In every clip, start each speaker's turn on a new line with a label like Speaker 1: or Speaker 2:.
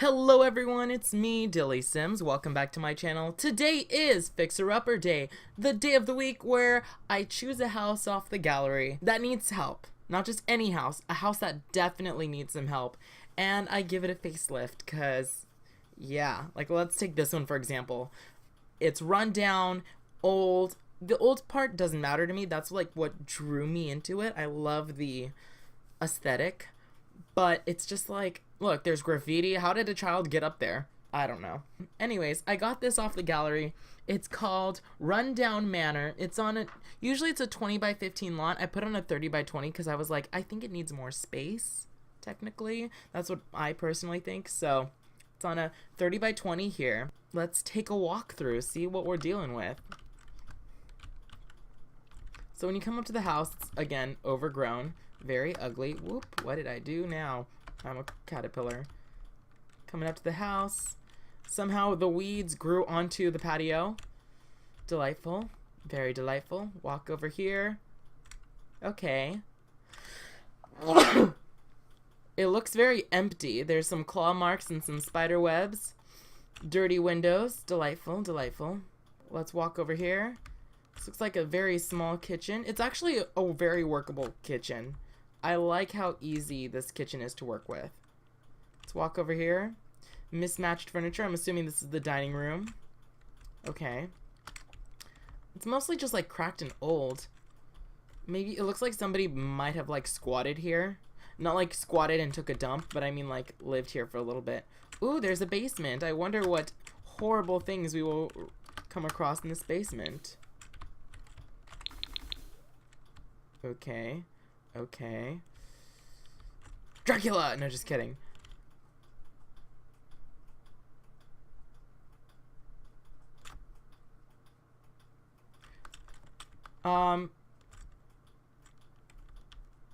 Speaker 1: Hello everyone, it's me, DillysSims. Welcome back to my channel. Today is Fixer Upper Day, the day of the week where I choose a house off the gallery that needs help. Not just any house, a house that definitely needs some help. And I give it a facelift, cause, yeah, like let's take this one for example. It's run down, old. The old part doesn't matter to me. That's like what drew me into it. I love the aesthetic. But it's just like, look, there's graffiti. How did a child get up there? I don't know. Anyways, I got this off the gallery. It's called Rundown Mannor. It's on usually it's a 20 by 15 lot. I put on a 30 by 20 because I was like, I think it needs more space, technically. That's what I personally think. So it's on a 30 by 20 here. Let's take a walk through, see what we're dealing with. So when you come up to the house, it's, again, overgrown. Very ugly. Whoop, what did I do now? I'm a caterpillar. Coming up to the house. Somehow the weeds grew onto the patio. Delightful. Very delightful. Walk over here. Okay. It looks very empty. There's some claw marks and some spider webs. Dirty windows. Delightful, delightful. Let's walk over here. This looks like a very small kitchen. It's actually a very workable kitchen. I like how easy this kitchen is to work with. Let's walk over here. Mismatched furniture. I'm assuming this is the dining room. Okay. It's mostly just like cracked and old. Maybe it looks like somebody might have like squatted here. Not like squatted and took a dump, but I mean like lived here for a little bit. Ooh, there's a basement. I wonder what horrible things we will come across in this basement. Okay. Okay. Dracula! No, just kidding.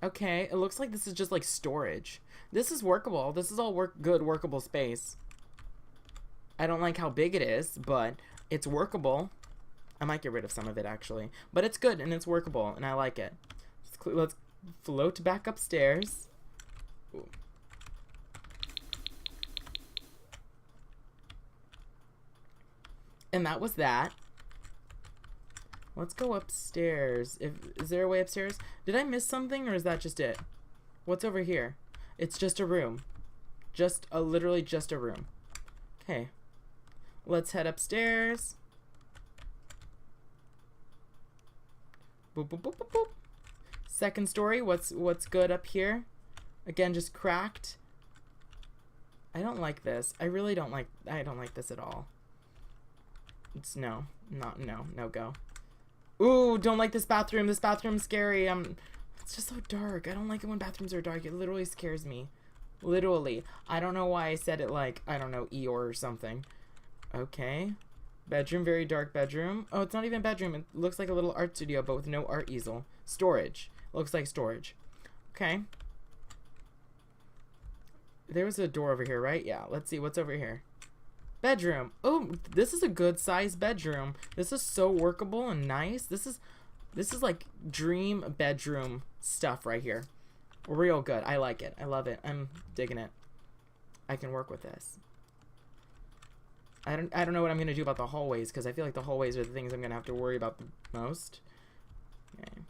Speaker 1: Okay, it looks like this is just like storage. This is workable. This is all good workable space. I don't like how big it is, but it's workable. I might get rid of some of it actually, but it's good and it's workable and I like it. Let's float back upstairs. Ooh. And that was that. Let's go upstairs. Is there a way upstairs? Did I miss something or is that just it? What's over here? It's just a room. Literally just a room. Okay. Let's head upstairs. Boop, boop, boop, boop, boop. Second story, what's good up here? Again, just cracked. I don't like this. I don't like this at all. It's no go. Ooh, don't like this bathroom. This bathroom's scary. It's just so dark. I don't like it when bathrooms are dark. It literally scares me. Literally. I don't know why I said it like, I don't know, Eeyore or something. Okay. Bedroom, very dark bedroom. Oh, it's not even a bedroom. It looks like a little art studio, but with no art easel. Storage. Looks like storage. Okay. There was a door over here, right? Yeah, let's see what's over here. Bedroom. Oh, this is a good size bedroom. This is so workable and nice. This is like dream bedroom stuff right here. Real good. I like it. I love it. I'm digging it. I can work with this. I don't know what I'm gonna do about the hallways because I feel like the hallways are the things I'm gonna have to worry about the most. Okay.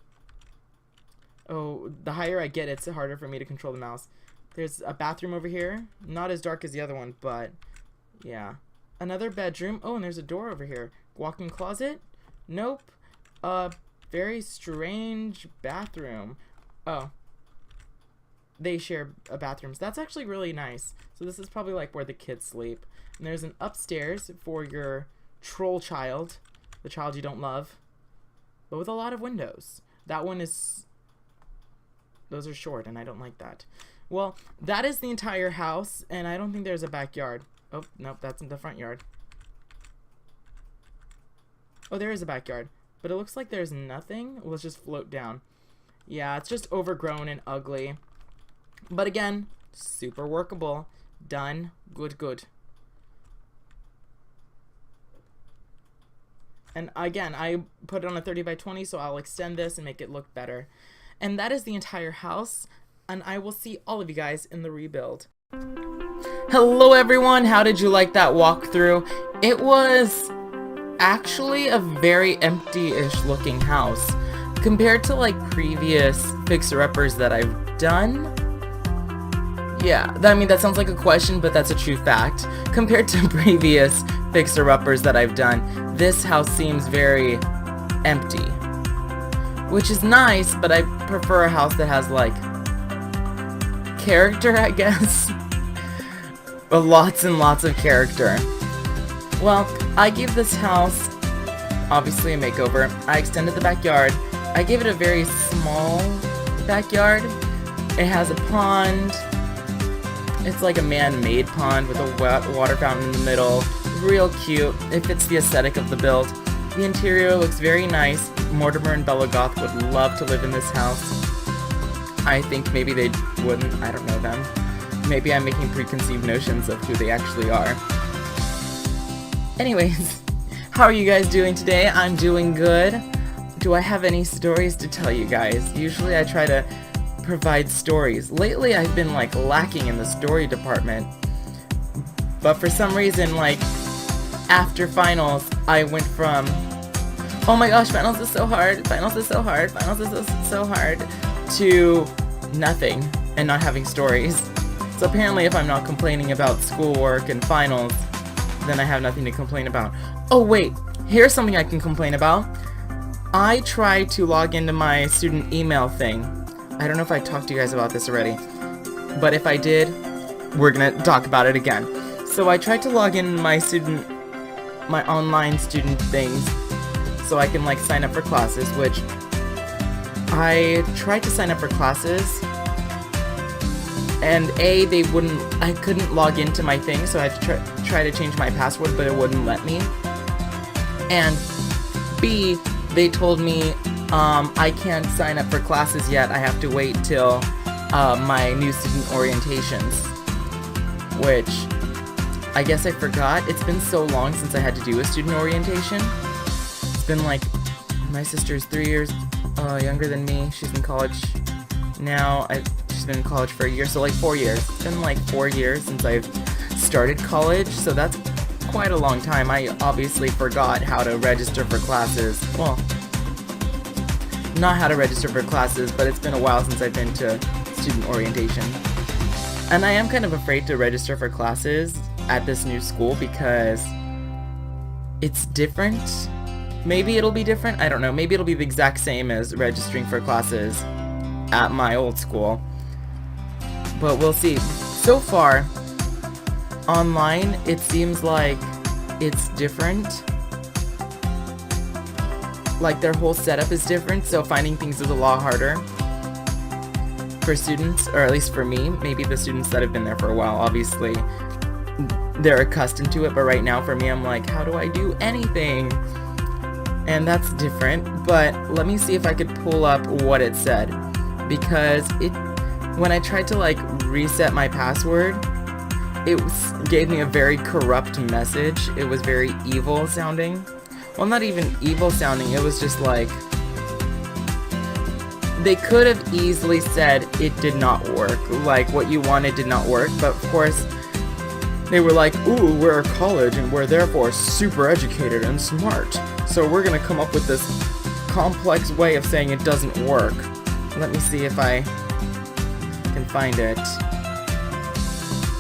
Speaker 1: Oh, the higher I get, it's harder for me to control the mouse. There's a bathroom over here. Not as dark as the other one, but yeah. Another bedroom. Oh, and there's a door over here. Walk-in closet? Nope. Very strange bathroom. Oh. They share bathrooms. That's actually really nice. So this is probably like where the kids sleep. And there's an upstairs for your troll child. The child you don't love. But with a lot of windows. That one is... Those are short, and I don't like that. Well, that is the entire house, and I don't think there's a backyard. Oh, nope, that's in the front yard. Oh, there is a backyard. But it looks like there's nothing. Let's just float down. Yeah, it's just overgrown and ugly. But again, super workable. Done. Good, good. And again, I put it on a 30 by 20, so I'll extend this and make it look better. And that is the entire house, and I will see all of you guys in the rebuild. Hello everyone, how did you like that walkthrough? It was actually a very empty-ish looking house. Compared to like previous fixer-uppers that I've done. Yeah, I mean that sounds like a question, but that's a true fact. Compared to previous fixer-uppers that I've done, this house seems very empty. Which is nice, but I prefer a house that has like character, I guess. Lots and lots of character. Well, I gave this house obviously a makeover. I extended the backyard. I gave it a very small backyard. It has a pond. It's like a man-made pond with a water fountain in the middle. Real cute. It fits the aesthetic of the build. The interior looks very nice. Mortimer and Bella Goth would love to live in this house. I think maybe they wouldn't. I don't know them. Maybe I'm making preconceived notions of who they actually are. Anyways, how are you guys doing today? I'm doing good. Do I have any stories to tell you guys? Usually I try to provide stories. Lately I've been like lacking in the story department. But for some reason, like, after finals, I went from, oh my gosh, finals is so hard, finals is so hard, finals is so hard, to nothing and not having stories. So apparently if I'm not complaining about schoolwork and finals, then I have nothing to complain about. Oh wait, here's something I can complain about. I tried to log into my student email thing. I don't know if I talked to you guys about this already, but if I did, we're gonna talk about it again. So I tried to log in my online student things so I can like sign up for classes, which I tried to sign up for classes and I couldn't log into my thing, so I had to try to change my password, but it wouldn't let me. And B, they told me I can't sign up for classes yet. I have to wait till my new student orientations, which I guess I forgot. It's been so long since I had to do a student orientation. It's been like, my sister's 3 years younger than me. She's in college now. She's been in college for a year, so like 4 years. It's been like 4 years since I've started college, so that's quite a long time. I obviously forgot how to register for classes. Well, not how to register for classes, but it's been a while since I've been to student orientation. And I am kind of afraid to register for classes at this new school because it's different. Maybe it'll be different, I don't know. Maybe it'll be the exact same as registering for classes at my old school. But we'll see. So far, online, it seems like it's different. Like their whole setup is different, so finding things is a lot harder for students, or at least for me. Maybe the students that have been there for a while, obviously, they're accustomed to it, but right now for me, I'm like, how do I do anything? And that's different, but let me see if I could pull up what it said, because when I tried to like reset my password, it gave me a very corrupt message. It was very evil sounding. Well, not even evil sounding, it was just like, they could have easily said it did not work, like what you wanted did not work, but of course, they were like, ooh, we're a college and we're therefore super educated and smart, so we're gonna come up with this complex way of saying it doesn't work. Let me see if I can find it,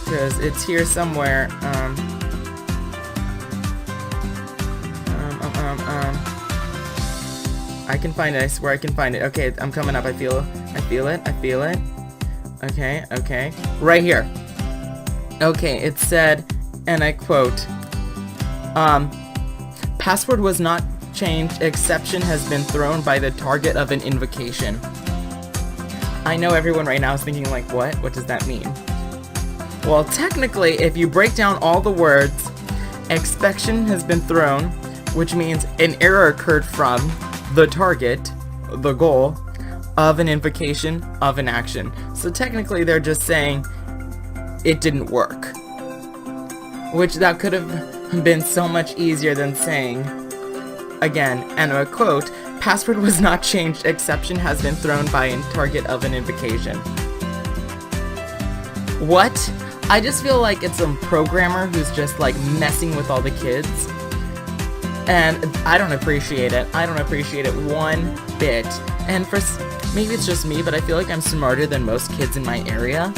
Speaker 1: because it's here somewhere. I can find it, I swear I can find it. Okay, I'm coming up, I feel it. Okay, right here. Okay, it said, and I quote, password was not changed, exception has been thrown by the target of an invocation. I know everyone right now is thinking like, what? What does that mean? Well, technically, if you break down all the words, exception has been thrown, which means an error occurred from the target, the goal, of an invocation, of an action. So technically they're just saying it didn't work. Which that could have been so much easier than saying, again, and a quote, password was not changed, exception has been thrown by a target of an invocation. What? I just feel like it's some programmer who's just like messing with all the kids. And I don't appreciate it. I don't appreciate it one bit. And maybe it's just me, but I feel like I'm smarter than most kids in my area.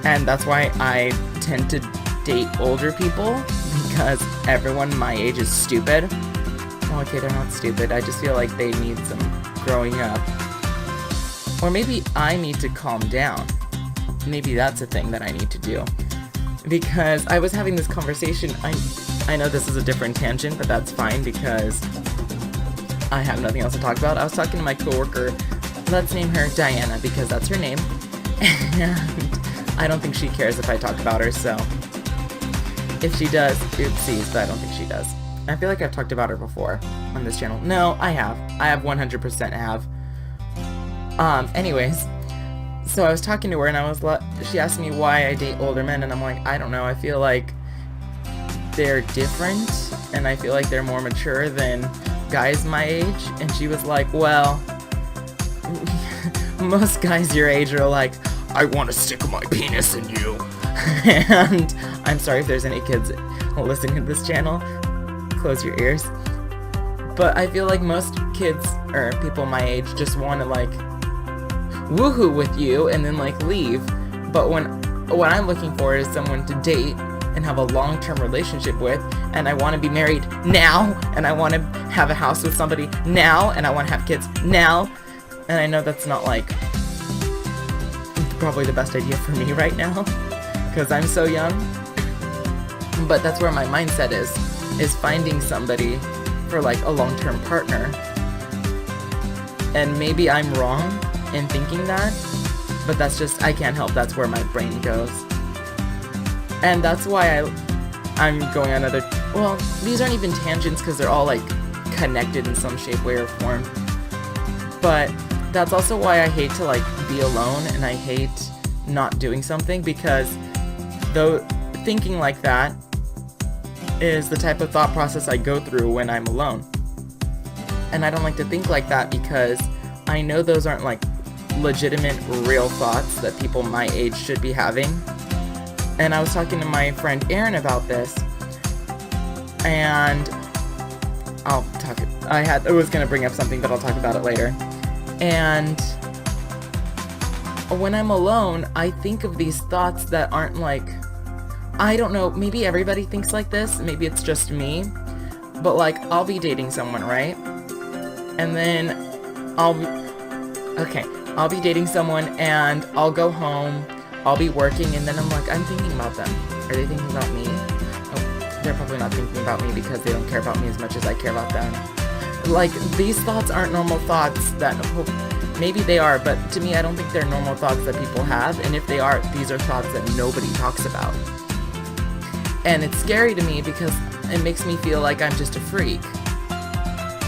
Speaker 1: And that's why I tend to date older people, because everyone my age is stupid. Oh, okay, they're not stupid. I just feel like they need some growing up. Or maybe I need to calm down. Maybe that's a thing that I need to do. Because I was having this conversation, I know this is a different tangent, but that's fine because I have nothing else to talk about. I was talking to my coworker, let's name her Diana because that's her name, and I don't think she cares if I talk about her, so if she does, oopsies, but I don't think she does. I feel like I've talked about her before on this channel. No, I have 100% have. Anyways, so I was talking to her and she asked me why I date older men, and I'm like, I don't know, I feel like they're different, and I feel like they're more mature than guys my age. And she was like, well, most guys your age are like, I want to stick my penis in you. And I'm sorry if there's any kids listening to this channel, close your ears. But I feel like most kids, or people my age, just want to like woohoo with you and then like leave. But what I'm looking for is someone to date and have a long-term relationship with, and I want to be married now, and I want to have a house with somebody now, and I want to have kids now. And I know that's not like probably the best idea for me right now because I'm so young, but that's where my mindset is finding somebody for like a long-term partner. And maybe I'm wrong in thinking that, but that's just, I can't help, that's where my brain goes. And that's why I'm going on well, these aren't even tangents because they're all like connected in some shape, way, or form. But that's also why I hate to like be alone, and I hate not doing something, because though thinking like that is the type of thought process I go through when I'm alone. And I don't like to think like that because I know those aren't like legitimate, real thoughts that people my age should be having. And I was talking to my friend Erin about this, and I was gonna bring up something, but I'll talk about it later. And when I'm alone, I think of these thoughts that aren't like, I don't know, maybe everybody thinks like this, maybe it's just me, but like, I'll be dating someone, right? And then I'll be dating someone and I'll go home, I'll be working, and then I'm like, I'm thinking about them. Are they thinking about me? Oh, they're probably not thinking about me because they don't care about me as much as I care about them. Like, these thoughts aren't normal thoughts that, maybe they are, but to me, I don't think they're normal thoughts that people have, and if they are, these are thoughts that nobody talks about. And it's scary to me because it makes me feel like I'm just a freak.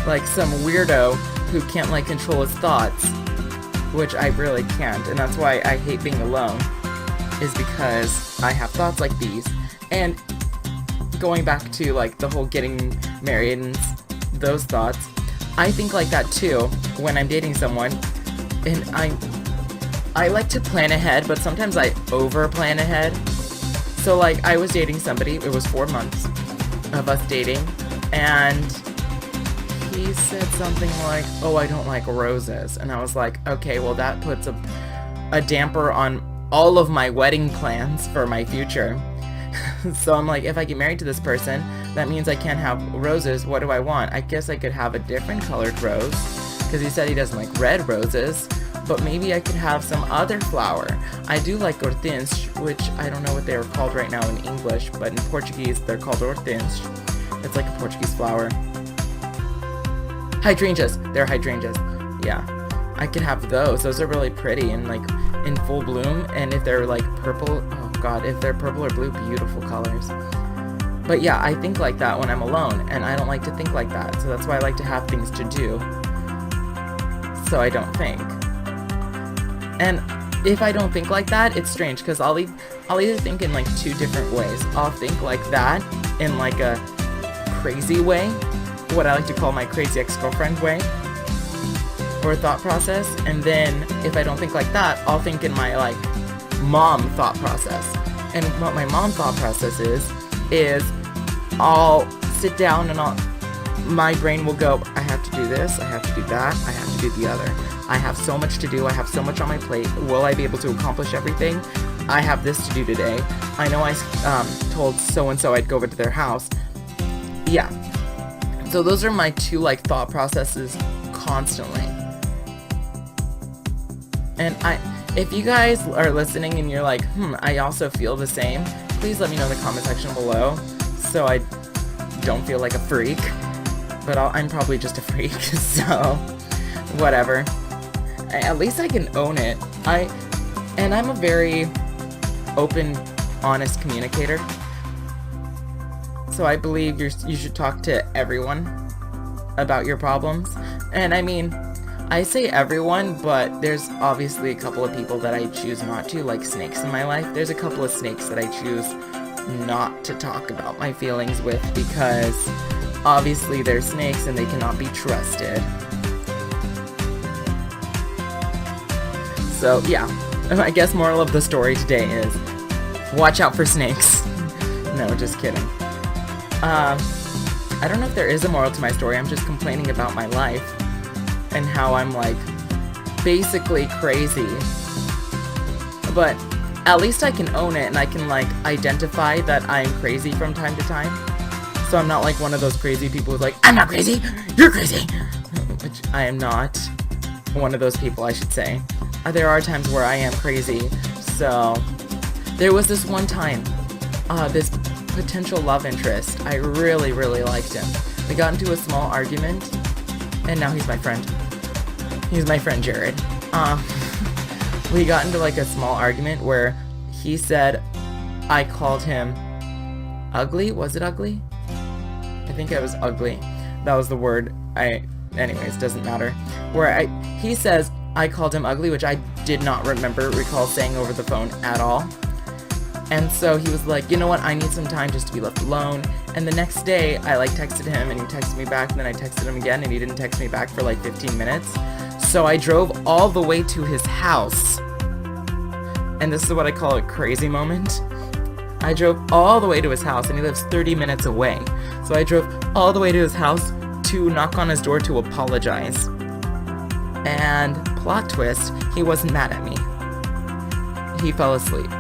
Speaker 1: Like some weirdo who can't like control his thoughts, which I really can't, and that's why I hate being alone, is because I have thoughts like these. And going back to like the whole getting married and those thoughts, I think like that too when I'm dating someone, and I like to plan ahead, but sometimes I over plan ahead. So like, I was dating somebody, it was 4 months of us dating, and he said something like, oh, I don't like roses. And I was like, okay, well that puts a damper on all of my wedding plans for my future. So I'm like, if I get married to this person, that means I can't have roses. What do I want? I guess I could have a different colored rose, because he said he doesn't like red roses, but maybe I could have some other flower. I do like hortensas, which I don't know what they are called right now in English, but in Portuguese they're called hortensas. It's like a Portuguese flower. Hydrangeas. They're hydrangeas. Yeah. I could have those. Those are really pretty and like in full bloom. And if they're like purple, oh god, if they're purple or blue, beautiful colors. But yeah, I think like that when I'm alone, and I don't like to think like that. So that's why I like to have things to do, so I don't think. And if I don't think like that, it's strange, because I'll either think in like 2 different ways. I'll think like that in like a crazy way, what I like to call my crazy ex-girlfriend way, or thought process. And then if I don't think like that, I'll think in my like mom thought process. And what my mom's thought process is I'll sit down and my brain will go, I have to do this, I have to do that, I have to do the other. I have so much to do, I have so much on my plate. Will I be able to accomplish everything? I have this to do today. I know I told so-and-so I'd go over to their house. Yeah. So those are my two, like, thought processes constantly. And if you guys are listening and you're like, I also feel the same, please let me know in the comment section below so I don't feel like a freak. But I'm probably just a freak, so whatever. At least I can own it. And I'm a very open, honest communicator. So I believe you should talk to everyone about your problems. And I mean, I say everyone, but there's obviously a couple of people that I choose not to, like snakes in my life. There's a couple of snakes that I choose not to talk about my feelings with because obviously they're snakes and they cannot be trusted. So yeah, I guess moral of the story today is watch out for snakes. No, just kidding. I don't know if there is a moral to my story. I'm just complaining about my life and how I'm like basically crazy. But at least I can own it and I can like identify that I'm crazy from time to time. So I'm not like one of those crazy people who's like, I'm not crazy, you're crazy. Which I am not one of those people, I should say. There are times where I am crazy. So there was this one time, this potential love interest, I really, really liked him. We got into a small argument, and now he's my friend. He's my friend Jared. We got into like a small argument where he said I called him ugly. Was it ugly? I think it was ugly. That was the word. Anyways, doesn't matter. He says I called him ugly, which I did not recall saying over the phone at all. And so he was like, you know what, I need some time just to be left alone. And the next day, I like texted him and he texted me back, and then I texted him again and he didn't text me back for like 15 minutes. So I drove all the way to his house. And this is what I call a crazy moment. I drove all the way to his house and he lives 30 minutes away. So I drove all the way to his house to knock on his door to apologize. And plot twist, he wasn't mad at me. He fell asleep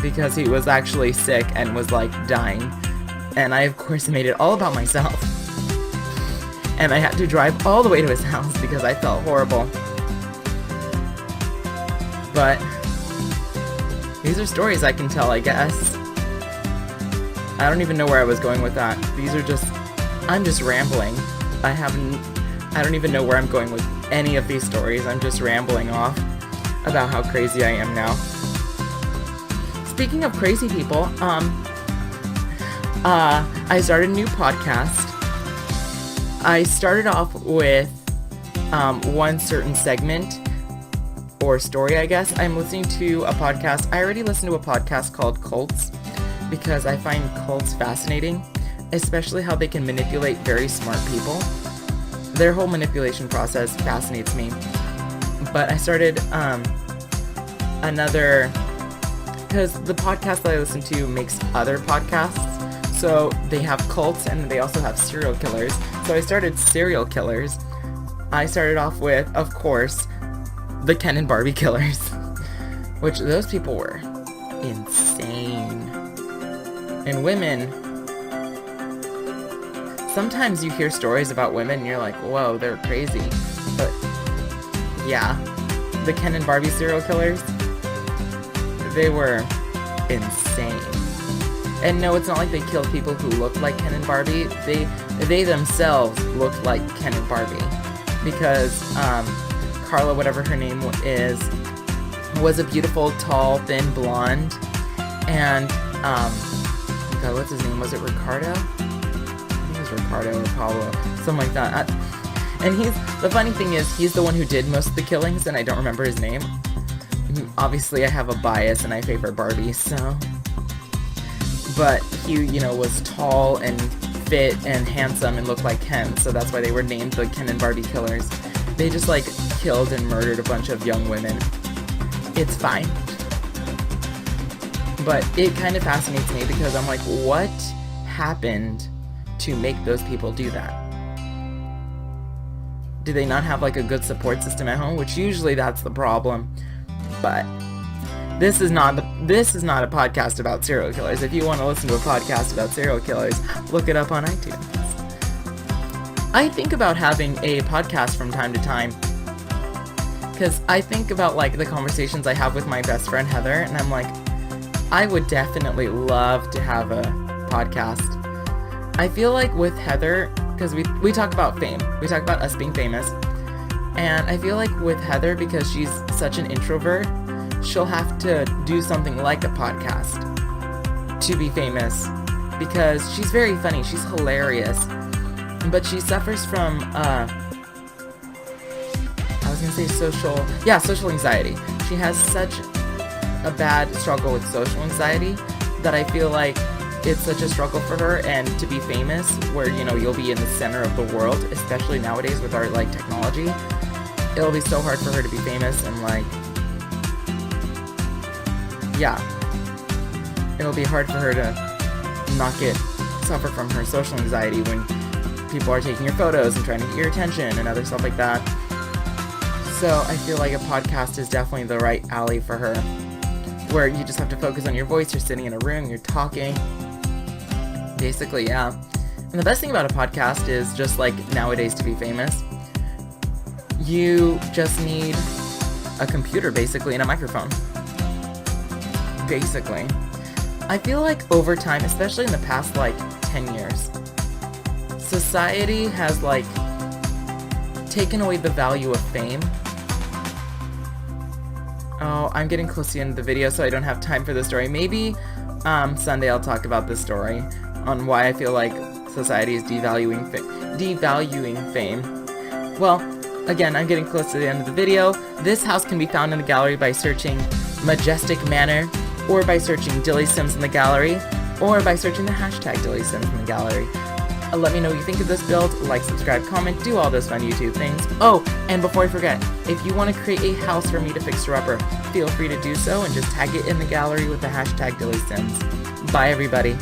Speaker 1: because he was actually sick and was like dying. And I of course made it all about myself. And I had to drive all the way to his house because I felt horrible. But these are stories I can tell, I guess. I don't even know where I was going with that. I'm just rambling. I don't even know where I'm going with any of these stories. I'm just rambling off about how crazy I am now. Speaking of crazy people, I started a new podcast. I started off with one certain segment or story, I guess. I'm listening to a podcast. I already listened to a podcast called Cults because I find cults fascinating, especially how they can manipulate very smart people. Their whole manipulation process fascinates me. But I started another, because the podcast that I listen to makes other podcasts. So they have cults and they also have serial killers. So I started serial killers. I started off with, of course, the Ken and Barbie killers, which those people were insane. And women, sometimes you hear stories about women and you're like, whoa, they're crazy. But yeah, the Ken and Barbie serial killers, they were insane. And no, it's not like they killed people who looked like Ken and Barbie. They themselves looked like Ken and Barbie. Because Carla, whatever her name is, was a beautiful, tall, thin blonde. And, God, what's his name? Was it Ricardo? I think it was Ricardo or Paulo. Something like that. And the funny thing is, he's the one who did most of the killings, and I don't remember his name. Obviously, I have a bias, and I favor Barbie, so... But he, was tall and fit and handsome and looked like Ken, so that's why they were named the Ken and Barbie killers. They just, killed and murdered a bunch of young women. It's fine. But it kind of fascinates me because I'm like, what happened to make those people do that? Do they not have like a good support system at home? Which usually that's the problem. But this is not a podcast about serial killers. If you want to listen to a podcast about serial killers, look it up on iTunes. I think about having a podcast from time to time because I think about like the conversations I have with my best friend Heather, and I'm like, I would definitely love to have a podcast. I feel like with Heather, because we talk about fame, we talk about us being famous, and I feel like with Heather, because she's such an introvert, she'll have to do something like a podcast to be famous, because she's very funny, she's hilarious, but she suffers from social anxiety. She has such a bad struggle with social anxiety that I feel like it's such a struggle for her, and to be famous where, you know, you'll be in the center of the world, especially nowadays with our like technology, it'll be so hard for her to be famous, and like, yeah, it'll be hard for her to not suffer from her social anxiety when people are taking your photos and trying to get your attention and other stuff like that. So I feel like a podcast is definitely the right alley for her, where you just have to focus on your voice, you're sitting in a room, you're talking, basically, yeah. And the best thing about a podcast is, just like nowadays to be famous, you just need a computer basically and a microphone. Basically. I feel like over time, especially in the past like 10 years, society has like taken away the value of fame. Oh, I'm getting close to the end of the video, so I don't have time for this story. Maybe Sunday I'll talk about this story on why I feel like society is devaluing fame. Well, again, I'm getting close to the end of the video. This house can be found in the gallery by searching Majestic Mannor, or by searching DillysSims in the gallery, or by searching the hashtag DillysSims in the gallery. Let me know what you think of this build. Like, subscribe, comment, do all those fun YouTube things. Oh, and before I forget, if you want to create a house for me to fix her upper, feel free to do so and just tag it in the gallery with the hashtag DillysSims. Bye, everybody.